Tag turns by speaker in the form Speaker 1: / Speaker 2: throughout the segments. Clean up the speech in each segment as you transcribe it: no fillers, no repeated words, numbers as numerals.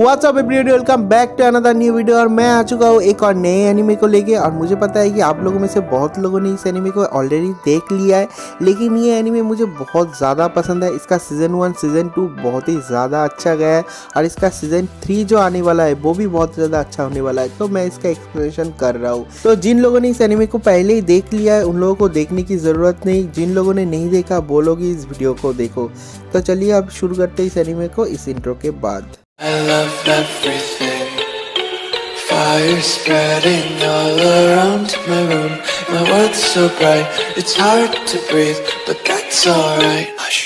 Speaker 1: WhatsApp everybody, welcome back to another new video. और मैं आ चुका हूँ एक और नए एनिमे को लेके। और मुझे पता है कि आप लोगों में से बहुत लोगों ने इस एनिमे को ऑलरेडी देख लिया है, लेकिन ये एनिमे मुझे बहुत ज़्यादा पसंद है। इसका सीज़न 1 सीज़न 2 बहुत ही ज़्यादा अच्छा गया है, और इसका सीज़न 3 जो आने वाला है वो भी बहुत ज़्यादा अच्छा होने वाला है। तो मैं इसका एक्सप्लेनेशन कर रहा हूँ। तो जिन लोगों ने इस एनिमे को पहले ही देख लिया है उन लोगों को देखने की ज़रूरत नहीं, जिन लोगों ने नहीं देखा वो लोग ही इस वीडियो को देखो। तो चलिए अब शुरू करते हैं इस एनिमे को इस इंट्रो के बाद।
Speaker 2: I love everything. Fire spreading all around my room. My world's so bright, it's hard to breathe, but that's alright. Hush.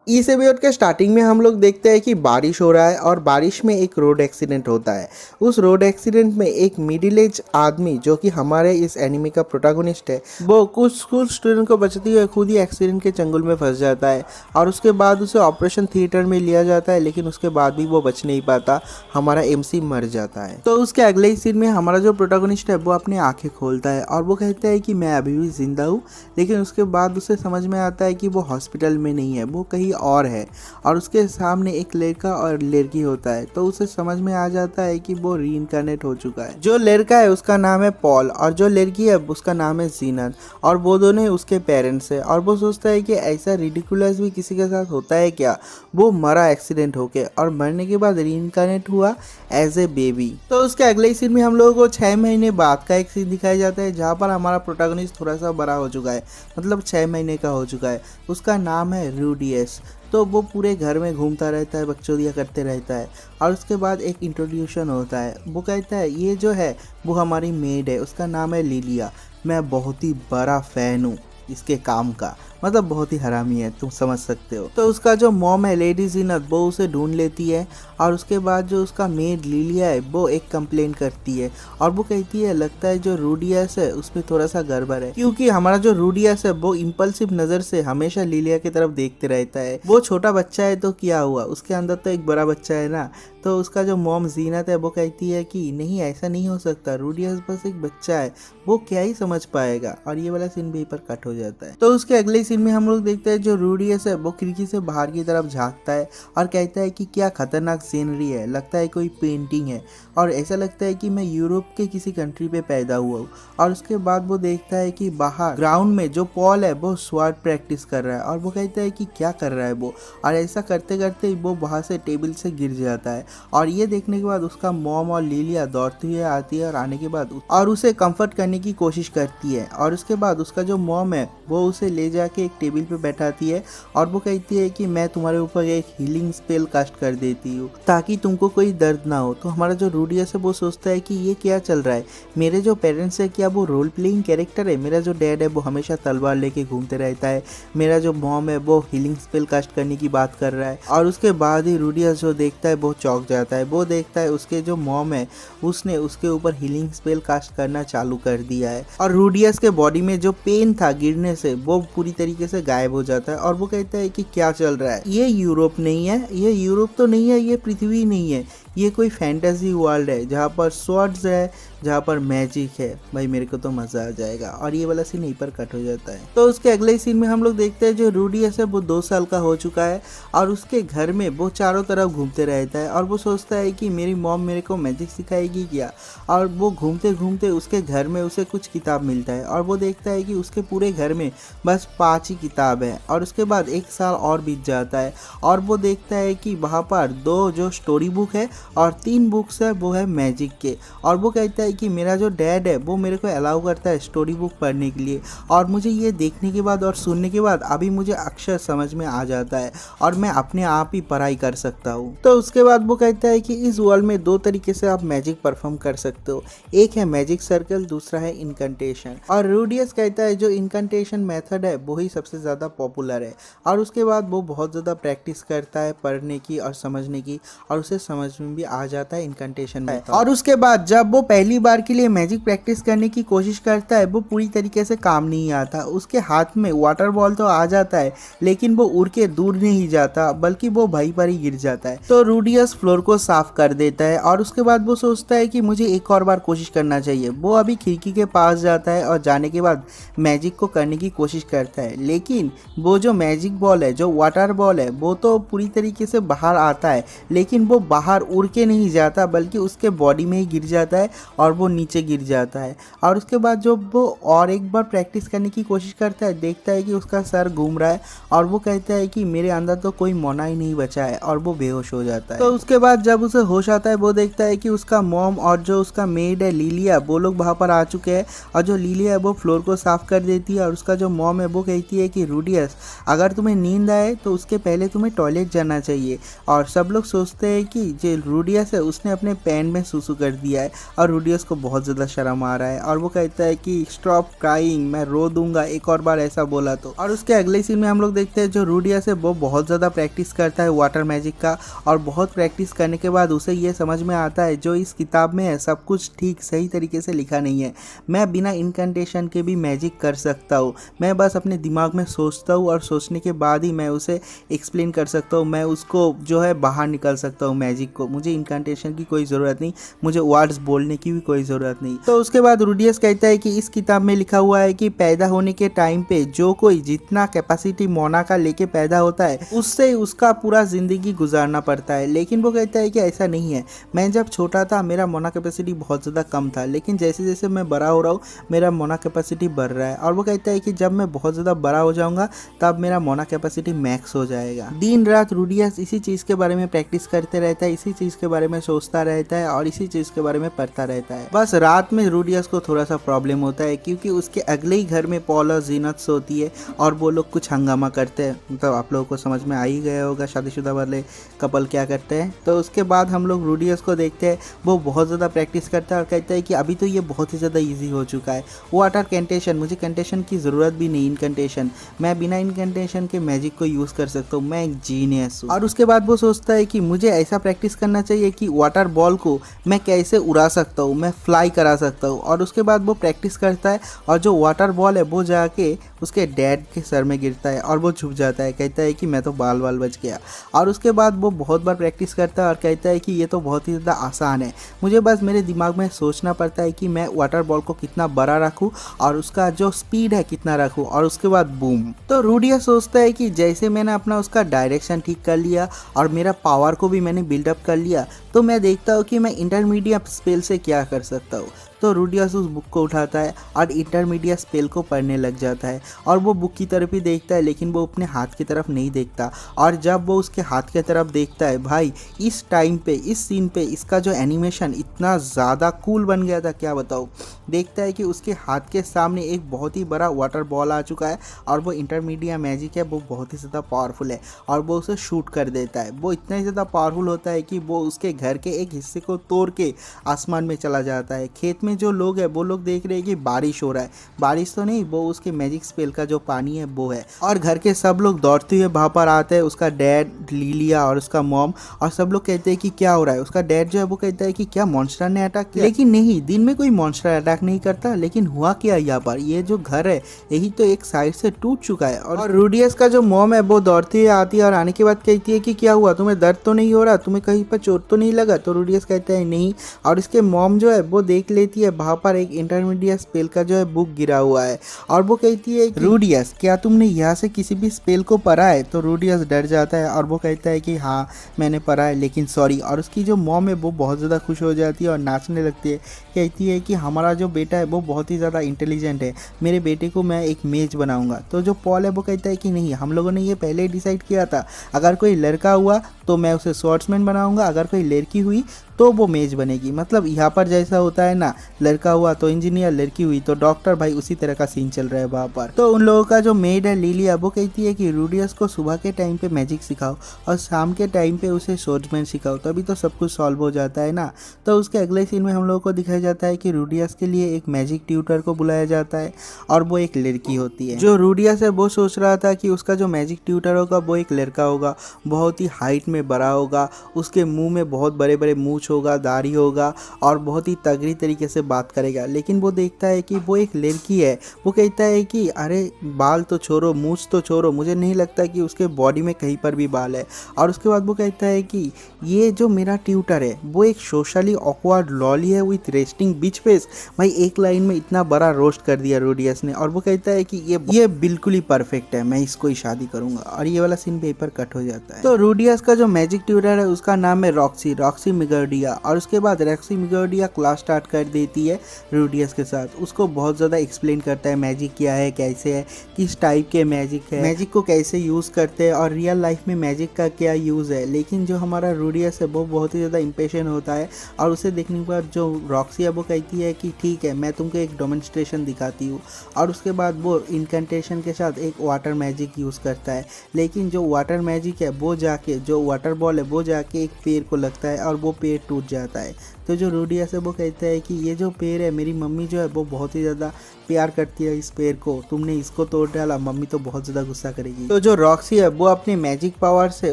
Speaker 1: इस एपिसोड के स्टार्टिंग में हम लोग देखते हैं कि बारिश हो रहा है और बारिश में एक रोड एक्सीडेंट होता है। उस रोड एक्सीडेंट में एक मिडिल एज आदमी जो कि हमारे इस एनिमे का प्रोटैगनिस्ट है, वो कुछ स्कूल स्टूडेंट को बचाते हुए खुद ही एक्सीडेंट के चंगुल में फंस जाता है। और उसके बाद उसे ऑपरेशन थिएटर में लिया जाता है, लेकिन उसके बाद भी वो बच नहीं पाता, हमारा एमसी मर जाता है। तो उसके अगले ही सीन में हमारा जो प्रोटैगनिस्ट है वो अपनी आंखें खोलता है और वो कहता है कि मैं अभी भी जिंदा हूँ। लेकिन उसके बाद उसे समझ में आता है कि वो हॉस्पिटल में नहीं है, वो कहीं और है। और उसके सामने एक लड़का और लड़की होता है। तो उसे समझ में आ जाता है कि वो रीइंकार्नेट हो चुका है। जो लड़का है उसका नाम है पॉल और जो लड़की है उसका नाम है जीनत, और वो दोनों उसके पेरेंट्स है। और वो सोचता है कि ऐसा रिडिकुलस भी किसी के साथ होता है क्या। वो मरा एक्सीडेंट होके, और मरने के बाद रीइंकार्नेट हुआ एज ए बेबी। तो उसके अगले सीन में हम लोगों को 6 महीने बाद का एक सीन दिखाया जाता है, जहाँ पर हमारा प्रोटैगनिस्ट थोड़ा सा बड़ा हो चुका है, मतलब 6 महीने का हो चुका है। उसका नाम है रूडियस। तो वो पूरे घर में घूमता रहता है, बकचोदियाँ करते रहता है। और उसके बाद एक इंट्रोड्यूशन होता है। वो कहता है ये जो है वो हमारी मेड है, उसका नाम है लिलिया। मैं बहुत ही बड़ा फ़ैन हूँ इसके काम का, मतलब बहुत ही हरामी है, तुम समझ सकते हो। तो उसका जो मॉम है लेडी जीनत, वो उसे ढूंढ लेती है। और उसके बाद जो उसका मेड लिलिया है वो एक कंप्लेंट करती है, और वो कहती है लगता है जो रूडियस है उसमें थोड़ा सा गड़बड़ है, क्योंकि हमारा जो रूडियस है वो इम्पल्सिव नज़र से हमेशा लिलिया की तरफ देखते रहता है। वो छोटा बच्चा है तो क्या हुआ, उसके अंदर तो एक बड़ा बच्चा है ना। तो उसका जो मॉम जीनत है वो कहती है कि नहीं, ऐसा नहीं हो सकता, रूडियस बस एक बच्चा है, वो क्या ही समझ पाएगा। और ये वाला सीन भी यहीं पर कट हो जाता है। तो उसके अगले सीन में हम लोग देखते हैं जो रूडियस है वो खिड़की से बाहर की तरफ झांकता है और कहता है कि क्या खतरनाक सीनरी है, लगता है कोई पेंटिंग है, और ऐसा लगता है कि मैं यूरोप के किसी कंट्री पे पैदा हुआ हूँ। और उसके बाद वो देखता है कि बाहर ग्राउंड में जो पॉल है वो स्वॉर्ड प्रैक्टिस कर रहा है, और वो कहता है कि क्या कर रहा है वो। और ऐसा करते करते वो वहाँ से टेबल से गिर जाता है। और ये देखने के बाद उसका मॉम और लिलिया दौड़ती हुई आती है, और आने के बाद और उसे कंफर्ट करने की कोशिश करती है। और उसके बाद उसका जो मॉम है वो उसे ले जाके एक टेबल पे बैठाती है, और वो कहती है कि मैं तुम्हारे ऊपर एक हीलिंग स्पेल कास्ट कर देती हूँ ताकि तुमको कोई दर्द ना हो। तो हमारा जो रूडियस है वो सोचता है कि ये क्या चल रहा है, मेरे जो पेरेंट्स है क्या वो रोल प्लेइंग कैरेक्टर है। मेरा जो डैड है वो हमेशा तलवार लेके घूमते रहता है, मेरा जो मॉम है वो हीलिंग स्पेल कास्ट करने की बात कर रहा है। और उसके बाद ही रूडियस जो देखता है वो चौंक जाता है। वो देखता है उसके जो मॉम है उसने उसके ऊपर हीलिंग स्पेल कास्ट करना चालू कर दिया है, और रूडियस के बॉडी में जो पेन था गिरने से वो पूरी तरीके से गायब हो जाता है। और वो कहता है कि क्या चल रहा है, ये यूरोप नहीं है, ये यूरोप तो नहीं है, ये पृथ्वी नहीं है, ये कोई फैंटेसी वर्ल्ड है जहाँ पर स्वॉर्ड्स है, जहाँ पर मैजिक है। भाई मेरे को तो मज़ा आ जाएगा। और ये वाला सीन यहीं पर कट हो जाता है। तो उसके अगले सीन में हम लोग देखते हैं जो रूडियस है वो 2 साल का हो चुका है, और उसके घर में वो चारों तरफ घूमते रहता है, और वो सोचता है कि मेरी मॉम मेरे को मैजिक सिखाएगी क्या। और वो घूमते घूमते उसके घर में उसे कुछ किताब मिलता है, और वो देखता है कि उसके पूरे घर में बस 5 ही किताब है। और उसके बाद 1 साल और बीत जाता है, और वो देखता है कि वहाँ पर 2 जो स्टोरी बुक है और 3 बुक्स है वो है मैजिक के। और वो कहता है कि मेरा जो डैड है वो मेरे को अलाउ करता है स्टोरी बुक पढ़ने के लिए, और मुझे ये देखने के बाद और सुनने के बाद अभी मुझे अक्षर समझ में आ जाता है, और मैं अपने आप ही पढ़ाई कर सकता हूँ। तो उसके बाद वो कहता है कि इस वर्ल्ड में 2 तरीके से आप मैजिक परफॉर्म कर सकते हो, एक है मैजिक सर्कल, दूसरा है इनकंटेशन। और रूडियस कहता है जो इनकंटेशन मेथड है वही सबसे ज़्यादा पॉपुलर है। और उसके बाद वो बहुत ज़्यादा प्रैक्टिस करता है पढ़ने की और समझने की, और उसे समझ टाइम भी आ जाता है इनकंटेशन में। और उसके बाद जब वो पहली बार के लिए मैजिक प्रैक्टिस करने की कोशिश करता है, वो पूरी तरीके से काम नहीं आता। उसके हाथ में वाटर बॉल तो आ जाता है, लेकिन वो उड़ के दूर नहीं जाता, बल्कि वो वहीं पर ही गिर जाता है। तो रूडियस फ्लोर को साफ कर देता है और उसके बाद वो सोचता है कि मुझे एक और बार कोशिश करना चाहिए। वो अभी खिड़की के पास जाता है और जाने के बाद मैजिक को करने की कोशिश करता है, लेकिन वो जो मैजिक बॉल है, जो वाटर बॉल है, वो तो पूरी तरीके से बाहर आता है, लेकिन वो बाहर उड़ के नहीं जाता, बल्कि उसके बॉडी में ही गिर जाता है और वो नीचे गिर जाता है। और उसके बाद जो वो और एक बार प्रैक्टिस करने की कोशिश करता है, देखता है कि उसका सर घूम रहा है और वो कहता है कि मेरे अंदर तो कोई मोना ही नहीं बचा है, और वो बेहोश हो जाता है। तो उसके बाद जब उसे होश आता है, वो देखता है कि उसका मॉम और जो उसका मेड है लिलिया, वो लोग वहाँ पर आ चुके हैं। और जो लिलिया है वो फ्लोर को साफ कर देती है और उसका जो मॉम है वो कहती है कि रूडियस, अगर तुम्हें नींद आए तो उसके पहले तुम्हें टॉयलेट जाना चाहिए। और सब लोग सोचते हैं कि जो रूडियस है उसने अपने पैन में सुसु कर दिया है, और रूडियस को बहुत ज़्यादा शर्म आ रहा है और वो कहता है कि स्टॉप क्राइंग, मैं रो दूंगा एक और बार ऐसा बोला तो। और उसके अगले सीन में हम लोग देखते हैं जो रूडियस है वो बहुत ज़्यादा प्रैक्टिस करता है वाटर मैजिक का, और बहुत प्रैक्टिस करने के बाद उसे ये समझ में आता है जो इस किताब में है सब कुछ ठीक सही तरीके से लिखा नहीं है। मैं बिना इनकंटेशन के भी मैजिक कर सकता हूँ, मैं बस अपने दिमाग में सोचता हूँ और सोचने के बाद ही मैं उसे एक्सप्लेन कर सकता हूँ, मैं उसको जो है बाहर निकाल सकता हूँ मैजिक को। मुझे इनकंटेशन की कोई ज़रूरत नहीं, मुझे वर्ड्स बोलने की भी कोई ज़रूरत नहीं। तो उसके बाद रूडियस कहता है कि इस किताब में लिखा हुआ है कि पैदा होने के टाइम पे जो कोई जितना कैपेसिटी मोना का लेके पैदा होता है, उससे उसका पूरा ज़िंदगी गुजारना पड़ता है। लेकिन वो कहता है कि ऐसा नहीं है, मैं जब छोटा था मेरा मोना कैपेसिटी बहुत ज़्यादा कम था, लेकिन जैसे जैसे मैं बड़ा हो रहा हूँ मेरा मोना कैपेसिटी बढ़ रहा है। और वो कहता है कि जब मैं बहुत ज़्यादा बड़ा हो जाऊँगा तब मेरा मोना कैपेसिटी मैक्स हो जाएगा। दिन रात रूडियस इसी चीज़ के बारे में प्रैक्टिस करते रहता है, इसी चीज़ के बारे में सोचता रहता है और इसी चीज़ के बारे में पढ़ता रहता है। बस रात में रूडियस को थोड़ा सा प्रॉब्लम होता है, क्योंकि उसके अगले ही घर में पॉल और जीनत सोती है और वो लोग कुछ हंगामा करते हैं। मतलब आप लोगों को समझ में आ ही गया होगा शादीशुदा वाले कपल क्या करते हैं। तो उसके बाद हम लोग रूडियस को देखते हैं, वो बहुत ज़्यादा प्रैक्टिस करता है और कहता है कि अभी तो ये बहुत ही ज़्यादा ईजी हो चुका है। वाटर कंटेशन, मुझे कंटेशन की ज़रूरत भी नहीं, इनकंटेशन, मैं बिना इनकंटेशन के मैजिक को यूज़ कर सकता हूँ, मैं एक जीनियस हूँ। और उसके बाद वो सोचता है कि मुझे ऐसा प्रैक्टिस करना चाहिए कि वाटर बॉल को मैं कैसे उड़ा सकता हूँ, मैं फ्लाई करा सकता हूँ। और उसके बाद वो प्रैक्टिस करता है और जो वाटर बॉल है वो जाके उसके डैड के सर में गिरता है और वो झुक जाता है, कहता है कि मैं तो बाल बाल बच गया। और उसके बाद वो बहुत बार प्रैक्टिस करता है और कहता है कि ये तो बहुत ही ज़्यादा आसान है, मुझे बस मेरे दिमाग में सोचना पड़ता है कि मैं वाटर बॉल को कितना बड़ा रखूं और उसका जो स्पीड है कितना रखूं, और उसके बाद बूम। तो रूडियस सोचता है कि जैसे मैंने अपना उसका डायरेक्शन ठीक कर लिया और मेरा पावर को भी मैंने बिल्डअप कर लिया, तो मैं देखता हूँ कि मैं इंटरमीडिएट स्पेल से क्या कर सकता हूँ। तो रूडियस उस बुक को उठाता है और इंटरमीडिएट स्पेल को पढ़ने लग जाता है और वो बुक की तरफ ही देखता है, लेकिन वो अपने हाथ की तरफ नहीं देखता। और जब वो उसके हाथ की तरफ देखता है, भाई इस टाइम पे, इस सीन पे इसका जो एनिमेशन इतना ज़्यादा कूल बन गया था, क्या बताऊँ। देखता है कि उसके हाथ के सामने एक बहुत ही बड़ा वाटर बॉल आ चुका है और वो इंटरमीडिएट मैजिक है, वो बहुत ही ज़्यादा पावरफुल है और वो उसे शूट कर देता है। वो इतना ही ज़्यादा पावरफुल होता है कि वो उसके घर के एक हिस्से को तोड़ के आसमान में चला जाता है। खेत में जो लोग हैं वो लोग देख रहे हैं कि बारिश हो रहा है, बारिश तो नहीं, वो उसके मैजिक स्पेल का जो पानी है वो है। और घर के सब लोग दौड़ते हुए वहाँ पर आते हैं, उसका डैड, लिलिया और उसका मॉम, और सब लोग कहते हैं कि क्या हो रहा है। उसका डैड जो है वो कहता है कि क्या मॉन्स्टर ने अटैक किया, लेकिन नहीं, दिन में कोई मॉन्स्टर अटैक नहीं करता, लेकिन हुआ क्या यहाँ पर, ये जो घर है यही तो एक साइड से टूट चुका है। और रूडियस का जो मॉम है वो दौड़ती हुई आती है और आने के बाद कहती है कि क्या हुआ, तुम्हें दर्द तो नहीं हो रहा, तुम्हें कहीं पर चोट तो नहीं लगा। तो रूडियस कहता है नहीं, और इसके मॉम जो है वो देख लेती है वहाँ पर एक इंटरमीडिएट स्पेल का जो है बुक गिरा हुआ है और वो कहती है रूडियस क्या तुमने यहाँ से किसी भी स्पेल को पढ़ा है। तो रूडियस डर जाता है और वो कहता है कि हाँ मैंने पढ़ा है, लेकिन सॉरी। और उसकी जो मॉम है वो बहुत ज़्यादा खुश हो जाती है और नाचने लगती है, कहती है कि हमारा जो बेटा है वो बहुत ही ज़्यादा इंटेलिजेंट है, मेरे बेटे को मैं एक मेज बनाऊंगा। तो जो पॉल है वो कहता है कि नहीं, हम लोगों ने ये पहले ही डिसाइड किया था, अगर कोई लड़का हुआ तो मैं उसे स्वॉर्ड्समैन बनाऊंगा, अगर कोई लड़की हुई तो वो मेज बनेगी। मतलब यहाँ पर जैसा होता है ना, लड़का हुआ तो इंजीनियर, लड़की हुई तो डॉक्टर, भाई उसी तरह का सीन चल रहा है वहाँ पर। तो उन लोगों का जो मेड है लिलिया, वो कहती है कि रूडियस को सुबह के टाइम पे मैजिक सिखाओ और शाम के टाइम पे उसे सोर्समैन सिखाओ, तभी तो सब कुछ सॉल्व हो जाता है ना। तो उसके अगले सीन में हम लोगों को दिखाया जाता है कि रूडियस के लिए एक मैजिक ट्यूटर को बुलाया जाता है और वो एक लड़की होती है। जो रूडियस है वो सोच रहा था कि उसका जो मैजिक ट्यूटर होगा वो एक लड़का होगा, बहुत ही हाइट में बड़ा होगा, उसके मुंह में बहुत बड़े बड़े मूछ होगा, दाढ़ी होगा और बहुत ही तगड़ी तरीके से बात करेगा। लेकिन वो देखता है कि वो एक लड़की है। वो कहता है कि अरे बाल तो छोड़ो, मूछ तो छोड़ो, मुझे नहीं लगता कि उसके बॉडी में कहीं पर भी बाल है। और उसके बाद वो कहता है कि ये जो मेरा ट्यूटर है वो एक सोशली ऑकवर्ड लॉली है विथ रेस्टिंग बिच फेस। भाई एक लाइन में इतना बड़ा रोस्ट कर दिया रूडियस ने। और वो कहता है कि ये बिल्कुल ही परफेक्ट है, मैं इसको ही शादी करूंगा। और ये वाला सीन पेपर कट हो जाता है। तो रूडियस का जो मैजिक ट्यूटर है उसका नाम है रॉक्सी मिगर्डिया। और उसके बाद रॉक्सी मिगर्डिया क्लास स्टार्ट कर देती है रूडियस के साथ। उसको बहुत ज़्यादा एक्सप्लेन करता है मैजिक क्या है, कैसे है, किस टाइप के मैजिक है, मैजिक को कैसे यूज़ करते हैं और रियल लाइफ में मैजिक का क्या यूज़ है। लेकिन जो हमारा रूडियस है वो बहुत ही ज़्यादा इम्पेशेंट होता है। और उसे देखने के बाद जो रॉक्सी है वो कहती है कि ठीक है, मैं तुमको एक डेमोन्स्ट्रेशन दिखाती हूँ। और उसके बाद वो इनकैंटेशन के साथ एक वाटर मैजिक यूज़ करता है। लेकिन जो वाटर मैजिक है वो जाके, जो वाटर बॉल है वो जाके एक पेड़ को लगता है और वो पेड़ टूट जाता है। तो जो रूडियस है वो कहता है कि ये जो पेड़ है, मेरी मम्मी जो है वो बहुत ही ज़्यादा प्यार करती है इस पेड़ को, तुमने इसको तोड़ डाला, मम्मी तो बहुत ज़्यादा गुस्सा करेगी। तो जो रॉक्सी है वो अपनी मैजिक पावर से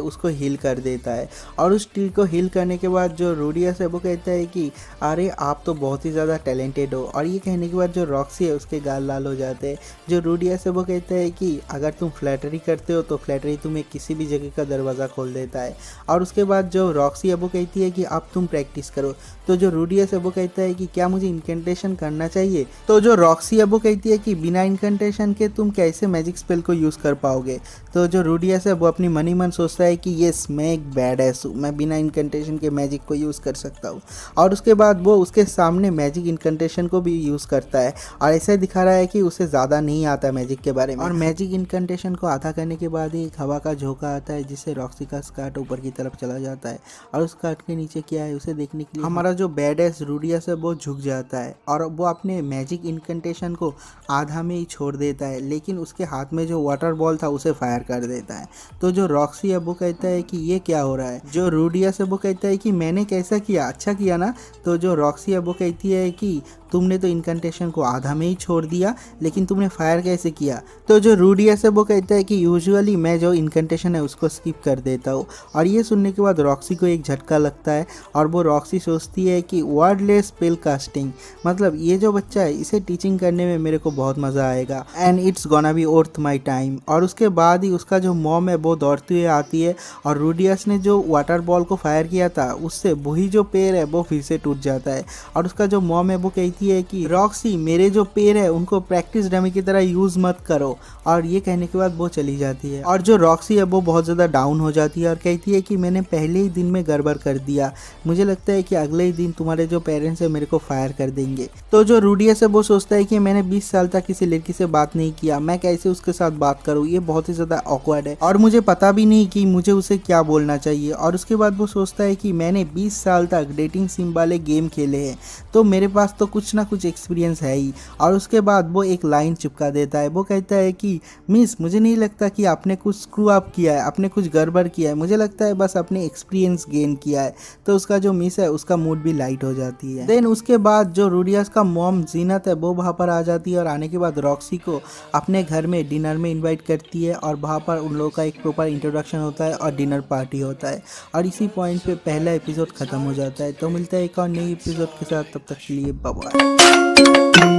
Speaker 1: उसको हील कर देता है। और उस ट्री को हील करने के बाद जो रूडियस है वो कहता है कि अरे आप तो बहुत ही ज़्यादा टैलेंटेड हो। और ये कहने के बाद जो रॉक्सी है उसके गाल लाल हो जाते हैं। जो रूडियस है वो कहता है कि अगर तुम फ्लैटरी करते हो तो फ्लैटरी तुम्हें किसी भी जगह का दरवाज़ा खोल देता है। और उसके बाद जो रॉक्सी है वो कहती है कि अब तुम प्रैक्टिस करो। तो जो रूडियस है वो कहता है कि क्या मुझे इनकैंटेशन करना चाहिए। तो जो रॉक्सी है वो कहती है कि बिना इनकैंटेशन के तुम कैसे मैजिक स्पेल को यूज़ कर पाओगे। तो जो रूडियस है वो अपनी मनी मन सोचता है कि येस, मैं एक बैड एस हूँ, मैं बिना इनकैंटेशन के मैजिक को यूज़ कर सकता हूँ। और उसके बाद वो उसके सामने मैजिक इनकैंटेशन को भी यूज़ करता है और ऐसे दिखा रहा है कि उसे ज़्यादा नहीं आता मैजिक के बारे में। और मैजिक इनकैंटेशन को आधा करने के बाद ही एक हवा का झोंका आता है जिससे रॉक्सी का स्कर्ट ऊपर की तरफ चला जाता है। और उस स्कर्ट के नीचे क्या है उसे देखने के लिए हमारा जो बैड एस रूडियस है वो झुक जाता है और वो अपने मैजिक इनकैंटेशन को आधा में ही छोड़ देता है। लेकिन उसके हाथ में जो वाटर बॉल था उसे फायर कर देता है। तो जो रॉक्सी है वो कहता है कि ये क्या हो रहा है। जो रूडियस है वो कहता है कि मैंने कैसा किया, अच्छा किया ना। तो जो रॉक्सी है वो कहती है कि तुमने तो इनकैंटेशन को आधा में ही छोड़ दिया, लेकिन तुमने फायर कैसे किया। तो जो रूडियस है वो कहता है कि यूजुअली मैं जो इनकैंटेशन है उसको स्किप कर देता हूँ। और ये सुनने के बाद रॉक्सी को एक झटका लगता है और वो रॉक्सी सोचती है कि वर्डलेस स्पेल कास्टिंग, मतलब ये जो बच्चा है इसे टीचिंग करने में मेरे को बहुत मज़ा आएगा and it's gonna be worth my time. और उसके बाद ही उसका जो मॉम है वो दौड़ती हुई आती है और रूडियस ने जो वाटर बॉल को फायर किया था उससे वही जो पेड़ है वो फिर से टूट जाता है। और उसका जो मॉम है वो कहती है कि रॉक्सी, मेरे जो पेड़ है उनको प्रैक्टिस डमी की तरह यूज़ मत करो। और ये कहने के बाद वो चली जाती है। और जो रॉक्सी है वो बहुत ज़्यादा डाउन हो जाती है और कहती है कि मैंने पहले ही दिन में गड़बड़ कर दिया, मुझे लगता है कि अगले ही दिन तुम्हारे जो पेरेंट्स है मेरे को फायर कर देंगे। तो जो रूडियस है वो सोचता है कि मैंने 20 साल तक किसी लड़की से बात नहीं किया, मैं कैसे उसके साथ बात करूँ, ये बहुत ही ज़्यादा ऑकवर्ड है और मुझे पता भी नहीं कि मुझे उसे क्या बोलना चाहिए। और उसके बाद वो सोचता है कि मैंने 20 साल तक डेटिंग सिम वाले गेम खेले हैं तो मेरे पास तो कुछ ना कुछ एक्सपीरियंस है ही। और उसके बाद वो एक लाइन चिपका देता है। वो कहता है कि मिस, मुझे नहीं लगता कि आपने कुछ स्क्रू अप किया है, आपने कुछ गड़बड़ किया है, मुझे लगता है बस आपने एक्सपीरियंस गेन किया है। तो उसका जो मिस है उसका मूड भी लाइट हो जाती है। देन उसके बाद जो रूडियस का मॉम जीनत है वो वहाँ पर आ जाती है और आने के बाद रॉक्सी को अपने घर में डिनर में इन्वाइट करती है और वहाँ पर उन लोगों का एक प्रॉपर इंट्रोडक्शन होता है और डिनर पार्टी होता है। और इसी पॉइंट पे पहला एपिसोड खत्म हो जाता है। तो मिलता है एक और नई एपिसोड के साथ, तब तक के लिए बाय बाय।